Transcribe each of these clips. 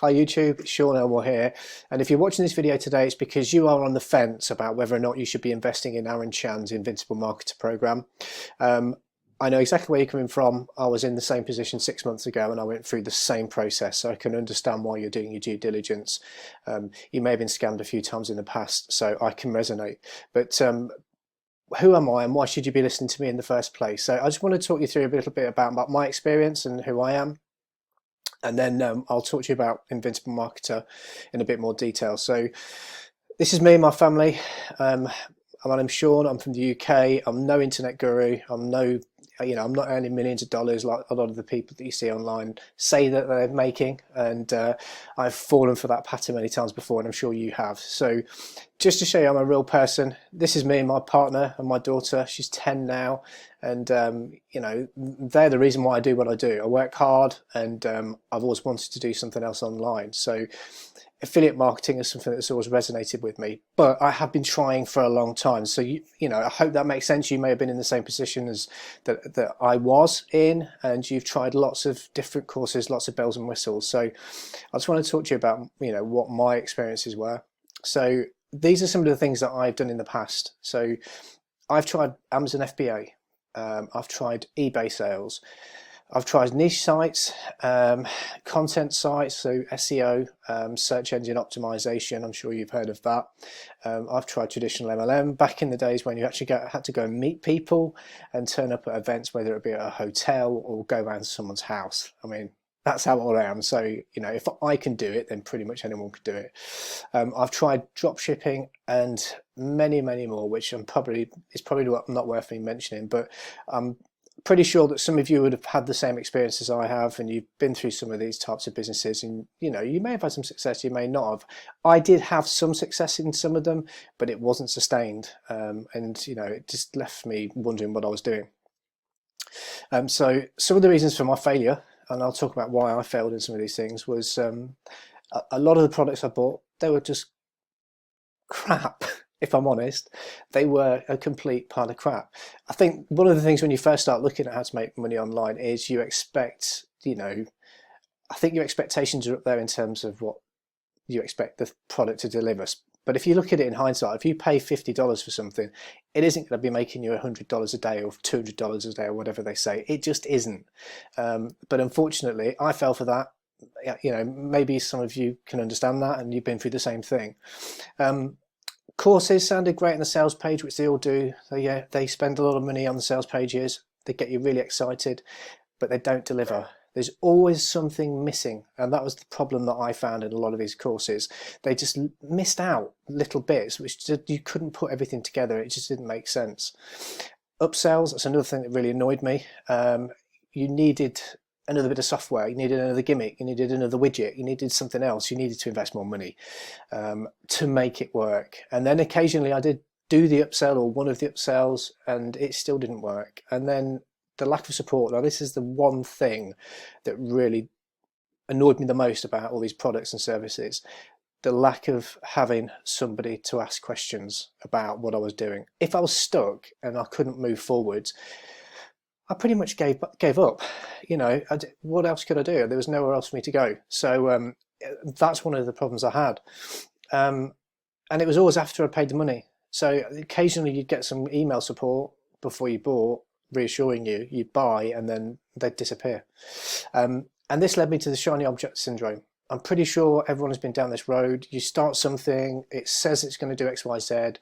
Hi YouTube, it's Sean Elmore here, and if you're watching this video today it's because you are on the fence about whether or not you should be investing in Aaron Chan's Invincible Marketer program. I know exactly where you're coming from. I was in the same position 6 months ago and I went through the same process, so I can understand why you're doing your due diligence. You may have been scammed a few times in the past, so I can resonate. But who am I and why should you be listening to me in the first place? So I just want to talk you through a little bit about my experience and who I am. And then I'll talk to you about Invincible Marketer in a bit more detail. So this is me and my family. My name's Sean. I'm from the UK. I'm no internet guru. I'm not earning millions of dollars like a lot of the people that you see online say that they're making. And I've fallen for that pattern many times before, and I'm sure you have. So just to show you I'm a real person, this is me and my partner and my daughter. She's 10 now. And, they're the reason why I do what I do. I work hard, and I've always wanted to do something else online. So affiliate marketing is something that's always resonated with me, but I have been trying for a long time. So, I hope that makes sense. You may have been in the same position as that I was in, and you've tried lots of different courses, lots of bells and whistles. So I just want to talk to you about, what my experiences were. So these are some of the things that I've done in the past. So I've tried Amazon FBA. I've tried eBay sales. I've tried niche sites, content sites, so SEO, search engine optimization. I'm sure you've heard of that. I've tried traditional MLM back in the days when you actually had to go and meet people and turn up at events, whether it be at a hotel or go around to someone's house. I mean, that's how old I am. So, if I can do it, then pretty much anyone could do it. I've tried drop shipping and many, many more, which it's probably not worth me mentioning, but I'm pretty sure that some of you would have had the same experience as I have, and you've been through some of these types of businesses, and you may have had some success, you may not have. I did have some success in some of them, but it wasn't sustained, and it just left me wondering what I was doing. So some of the reasons for my failure, and I'll talk about why I failed in some of these things, was a lot of the products I bought, they were just crap. If I'm honest, they were a complete pile of crap. I think one of the things when you first start looking at how to make money online is you expect, I think your expectations are up there in terms of what you expect the product to deliver. But if you look at it in hindsight, if you pay $50 for something, it isn't going to be making you $100 a day or $200 a day or whatever they say. It just isn't. But unfortunately, I fell for that. Maybe some of you can understand that and you've been through the same thing. Courses sounded great on the sales page, which they all do. So yeah, they spend a lot of money on the sales pages. They get you really excited, but they don't deliver. There's always something missing, and that was the problem that I found in a lot of these courses. They just missed out little bits, which you couldn't put everything together. It just didn't make sense. Upsells, that's another thing that really annoyed me. You needed another bit of software, you needed another gimmick, you needed another widget, you needed something else, you needed to invest more money to make it work. And then occasionally I did do the upsell or one of the upsells and it still didn't work. And then the lack of support. Now this is the one thing that really annoyed me the most about all these products and services. The lack of having somebody to ask questions about what I was doing. If I was stuck and I couldn't move forward, I pretty much gave up. What else could I do? There was nowhere else for me to go. So that's one of the problems I had. And it was always after I paid the money. So occasionally you'd get some email support before you bought, reassuring you'd buy, and then they'd disappear. And this led me to the shiny object syndrome. I'm pretty sure everyone has been down this road. You start something, it says it's going to do X, Y, Z.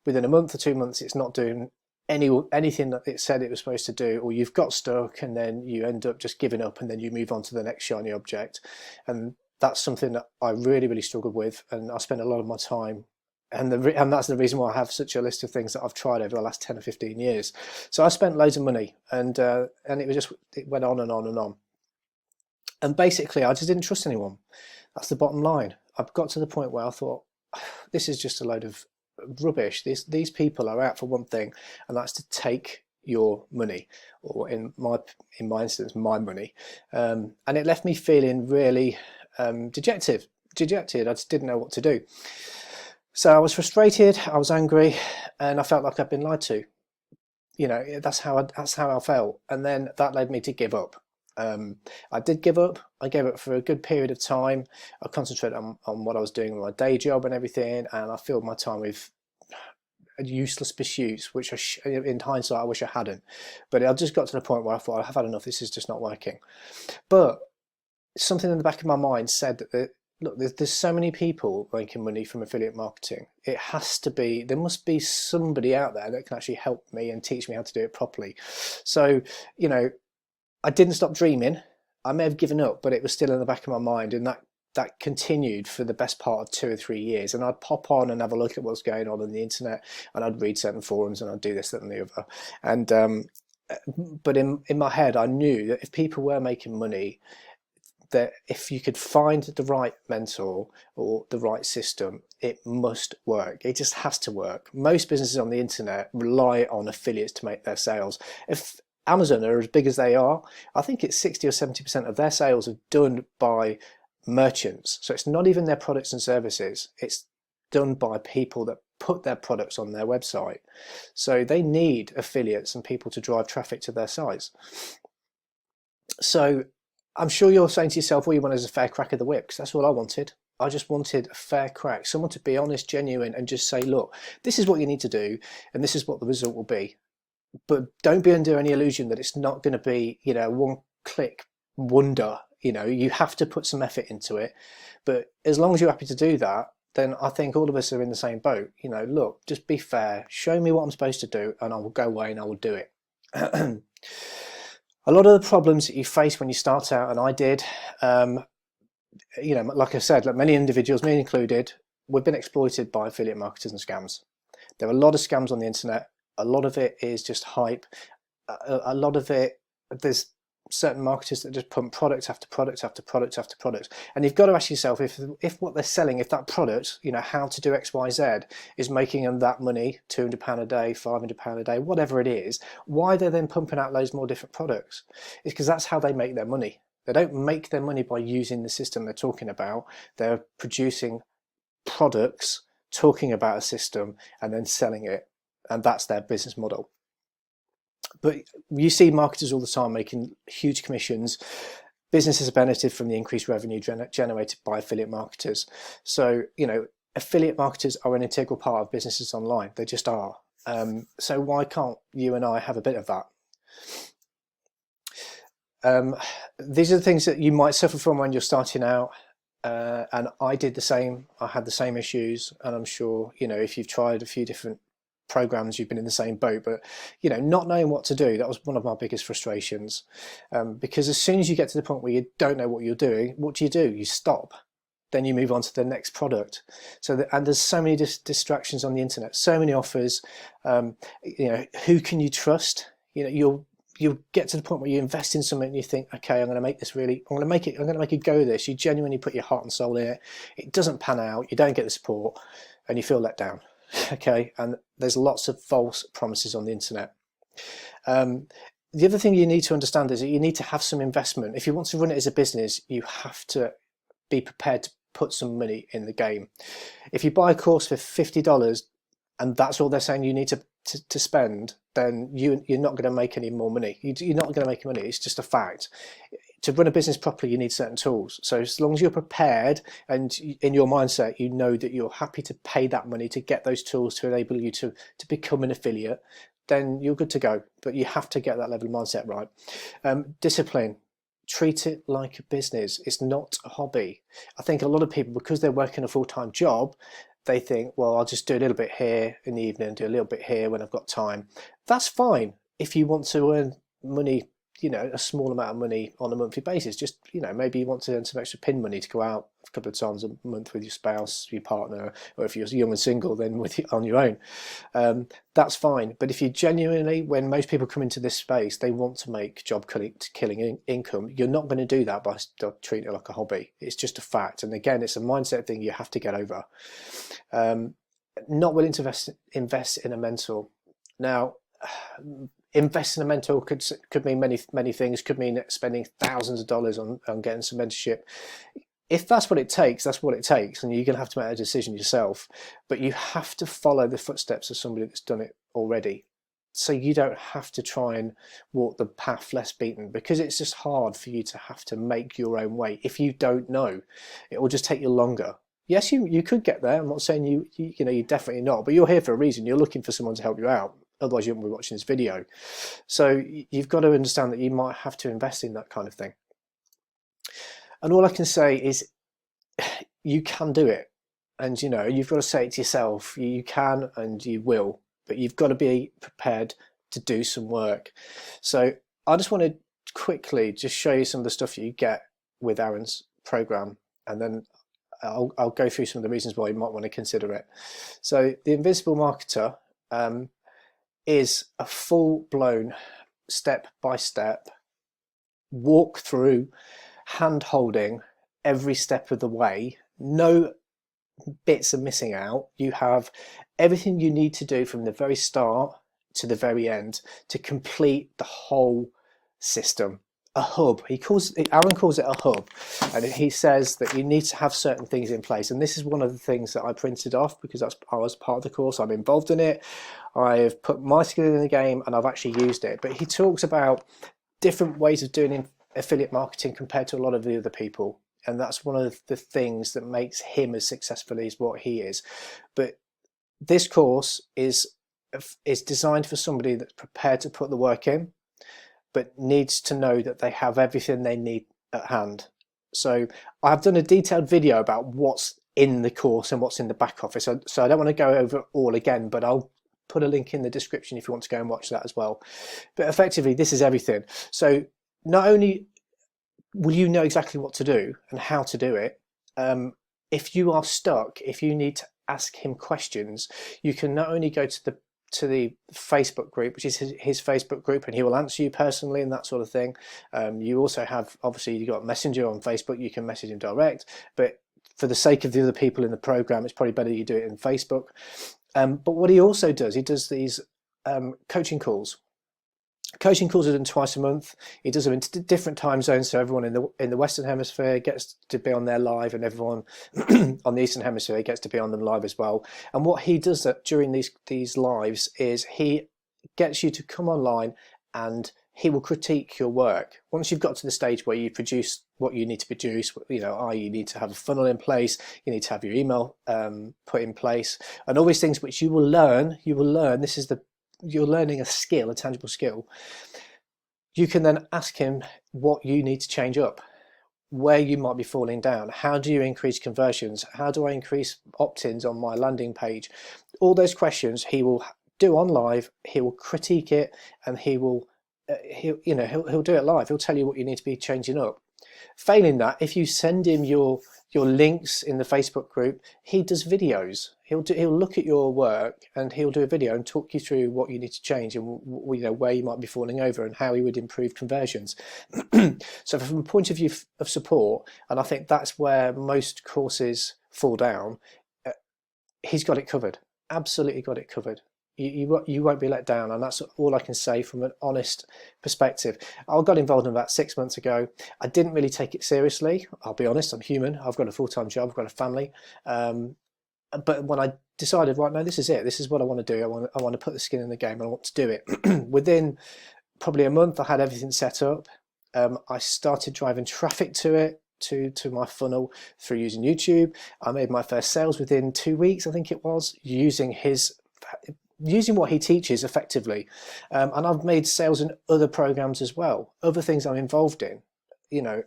Within a month or 2 months, it's not doing anything that it said it was supposed to do, or you've got stuck and then you end up just giving up and then you move on to the next shiny object. And that's something that I really, really struggled with, and I spent a lot of my time, and that's the reason why I have such a list of things that I've tried over the last 10 or 15 years. So I spent loads of money, and it went on and on and on. And basically I just didn't trust anyone. That's the bottom line. I've got to the point where I thought, this is just a load of rubbish. These people are out for one thing, and that's to take your money, or in my instance, my money. And it left me feeling really dejected. I just didn't know what to do. So I was frustrated, I was angry, and I felt like I'd been lied to. That's how I felt. And then that led me to give up. I did give up. I gave up for a good period of time. I concentrated on what I was doing with my day job and everything, and I filled my time with useless pursuits, which in hindsight I wish I hadn't. But I just got to the point where I thought, I've had enough. This is just not working. But something in the back of my mind said that, look, there's so many people making money from affiliate marketing. It has to be, there must be somebody out there that can actually help me and teach me how to do it properly. So, you know, I didn't stop dreaming. I may have given up, but it was still in the back of my mind, and that continued for the best part of 2 or 3 years. And I'd pop on and have a look at what's going on the internet, and I'd read certain forums, and I'd do this, that, and the other. And but in my head, I knew that if people were making money, that if you could find the right mentor or the right system, it must work. It just has to work. Most businesses on the internet rely on affiliates to make their sales. If Amazon are as big as they are, I think it's 60 or 70% of their sales are done by merchants. So it's not even their products and services. It's done by people that put their products on their website. So they need affiliates and people to drive traffic to their sites. So I'm sure you're saying to yourself, all you want is a fair crack of the whip, because that's all I wanted. I just wanted a fair crack, someone to be honest, genuine, and just say, look, this is what you need to do, and this is what the result will be. But don't be under any illusion that it's not going to be, you know, one-click wonder. You know, you have to put some effort into it. But as long as you're happy to do that, then I think all of us are in the same boat. You know, look, just be fair. Show me what I'm supposed to do, and I will go away and I will do it. A lot of the problems that you face when you start out, and I did, you know, like I said, like many individuals, me included, we've been exploited by affiliate marketers and scams. There are a lot of scams on the internet. A lot of it is just hype. A lot of it, there's certain marketers that just pump product after product after product after product. And you've got to ask yourself, if what they're selling, if that product, you know, how to do X, Y, Z is making them that money, £200 a day, £500 a day, whatever it is, why they're then pumping out loads more different products? It's because that's how they make their money. They don't make their money by using the system they're talking about. They're producing products, talking about a system, and then selling it. And that's their business model. But you see marketers all the time making huge commissions. Businesses benefit from the increased revenue generated by affiliate marketers. So, you know, affiliate marketers are an integral part of businesses online. They just are. So why can't you and I have a bit of that? These are the things that you might suffer from when you're starting out. And I did the same. I had the same issues. And I'm sure, you know, if you've tried a few different programs, you've been in the same boat. But, you know, not knowing what to do, that was one of my biggest frustrations. Because as soon as you get to the point where you don't know what you're doing, what do? You stop. Then you move on to the next product. So and there's so many distractions on the internet, so many offers. You know, who can you trust? You know, you'll get to the point where you invest in something and you think, okay, I'm going to make it go with this. You genuinely put your heart and soul in it. It doesn't pan out. You don't get the support, and you feel let down. Okay, and there's lots of false promises on the internet. The other thing you need to understand is that you need to have some investment. If you want to run it as a business, you have to be prepared to put some money in the game. If you buy a course for $50 and that's all they're saying you need to spend, then you're not going to make any more money. You're not going to make money. It's just a fact. To run a business properly, you need certain tools. So as long as you're prepared and in your mindset, you know that you're happy to pay that money to get those tools to enable you to become an affiliate, then you're good to go. But you have to get that level of mindset right. Discipline. Treat it like a business. It's not a hobby. I think a lot of people, because they're working a full-time job, they think, well, I'll just do a little bit here in the evening, do a little bit here when I've got time. That's fine if you want to earn money, you know, a small amount of money on a monthly basis. Just, you know, maybe you want to earn some extra pin money to go out a couple of times a month with your spouse, your partner, or if you're young and single, then on your own. That's fine. But if you genuinely, when most people come into this space, they want to make killing income, you're not going to do that by treating it like a hobby. It's just a fact. And again, it's a mindset thing you have to get over. Not willing to invest in a mentor. Now, invest in a mentor could mean many things. Could mean spending thousands of dollars on getting some mentorship. If that's what it takes, that's what it takes, and you're going to have to make a decision yourself. But you have to follow the footsteps of somebody that's done it already. so you don't have to try and walk the path less beaten, because it's just hard for you to have to make your own way. If you don't know, it will just take you longer. Yes, you could get there. I'm not saying you know, you're definitely not, but you're here for a reason. You're looking for someone to help you out. Otherwise, you wouldn't be watching this video. So you've got to understand that you might have to invest in that kind of thing. And all I can say is you can do it. And, you know, you've got to say it to yourself. You can and you will, but you've got to be prepared to do some work. So I just want to quickly just show you some of the stuff you get with Aaron's program, and then I'll go through some of the reasons why you might want to consider it. So the Invincible Marketer is a full-blown step-by-step walk through, hand-holding every step of the way. No bits are missing out. You have everything you need to do from the very start to the very end to complete the whole system. A hub. Aaron calls it a hub, and he says that you need to have certain things in place. And this is one of the things that I printed off because I was part of the course. I'm involved in it. I've put my skill in the game, and I've actually used it. But he talks about different ways of doing affiliate marketing compared to a lot of the other people. And that's one of the things that makes him as successful as what he is. But this course is designed for somebody that's prepared to put the work in, but needs to know that they have everything they need at hand. So I've done a detailed video about what's in the course and what's in the back office. So I don't want to go over it all again, but I'll put a link in the description if you want to go and watch that as well. But effectively, this is everything. So not only will you know exactly what to do and how to do it, if you are stuck, if you need to ask him questions, you can not only go to the Facebook group, which is his Facebook group, and he will answer you personally and that sort of thing. You also have, obviously, you've got Messenger on Facebook, you can message him direct, but for the sake of the other people in the program, it's probably better you do it in Facebook. But what he also does, he does these coaching calls. Coaching calls are done twice a month. He does them in different time zones, so everyone in the Western Hemisphere gets to be on there live, and everyone on the Eastern Hemisphere gets to be on them live as well. And what he does during these lives is he gets you to come online, and he will critique your work. Once you've got to the stage where you produce what you need to produce, you know, you need to have a funnel in place, you need to have your email put in place, and all these things which you will learn. This is you're learning a skill, a tangible skill. You can then ask him what you need to change up, where you might be falling down. How do you increase conversions? How do I increase opt-ins on my landing page? All those questions he will do on live. He will critique it, and he'll do it live. He'll tell you what you need to be changing up. Failing that, if you send him your links in the Facebook group, he does videos. He'll look at your work, and he'll do a video and talk you through what you need to change, and where you might be falling over and how he would improve conversions. So from a point of view of support, and I think that's where most courses fall down, he's got it covered. Absolutely got it covered. You won't be let down, and that's all I can say from an honest perspective. I got involved in about 6 months ago. I didn't really take it seriously. I'll be honest, I'm human. I've got a full-time job, I've got a family. But when I decided, right, no, this is it. This is what I want to do. I want to put the skin in the game. I want to do it. Within probably a month, I had everything set up. I started driving traffic to it, to my funnel through using YouTube. I made my first sales within 2 weeks, I think it was, using what he teaches effectively. And I've made sales in other programs as well, other things I'm involved in. You know,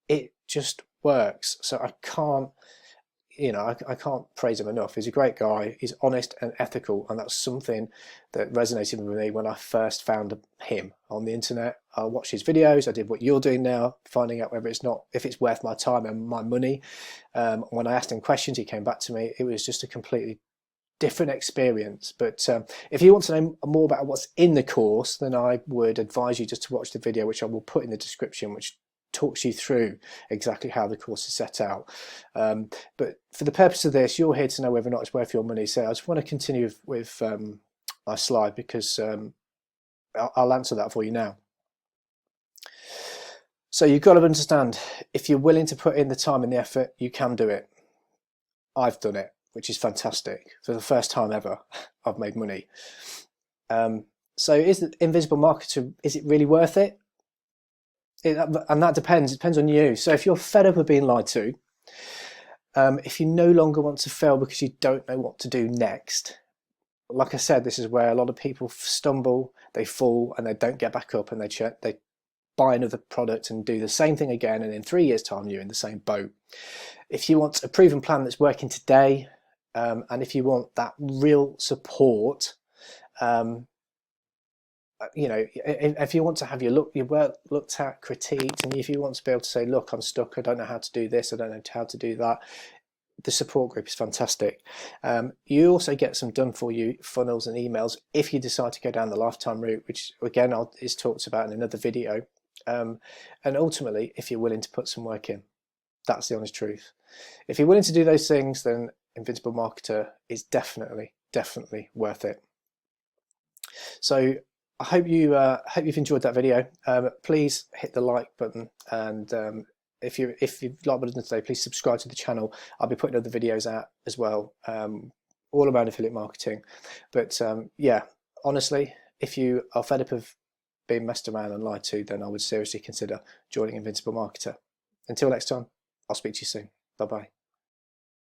it just works. So I can't praise him enough. He's a great guy. He's honest and ethical, and that's something that resonated with me when I first found him on the internet. I watched his videos. I did what you're doing now, finding out if it's worth my time and my money. When I asked him questions, he came back to me. It was just a completely different experience. But if you want to know more about what's in the course, then I would advise you just to watch the video, which I will put in the description, which talks you through exactly how the course is set out. But for the purpose of this, you're here to know whether or not it's worth your money. So I just want to continue with my slide, because I'll answer that for you now. So you've got to understand, if you're willing to put in the time and the effort, you can do it. I've done it, which is fantastic. For the first time ever, I've made money. So is the Invincible Marketer, is it really worth it? And that depends. It depends on you. So if you're fed up of being lied to, if you no longer want to fail because you don't know what to do next, like I said, this is where a lot of people stumble, they fall, and they don't get back up, and they buy another product and do the same thing again, and in 3 years' time you're in the same boat. If you want a proven plan that's working today, and if you want that real support, you know, if you want to have your work looked at, critiqued, and if you want to be able to say, look, I'm stuck, I don't know how to do this, I don't know how to do that, the support group is fantastic. You also get some done for you funnels and emails if you decide to go down the lifetime route, which again is talked about in another video. And ultimately, if you're willing to put some work in, that's the honest truth. If you're willing to do those things, then Invincible Marketer is definitely worth it. So I hope you've enjoyed that video. Please hit the like button, and if you've liked what I've done today, please subscribe to the channel. I'll be putting other videos out as well, all around affiliate marketing. But yeah, honestly, if you are fed up of being messed around and lied to, then I would seriously consider joining Invincible Marketer. Until next time, I'll speak to you soon. Bye bye.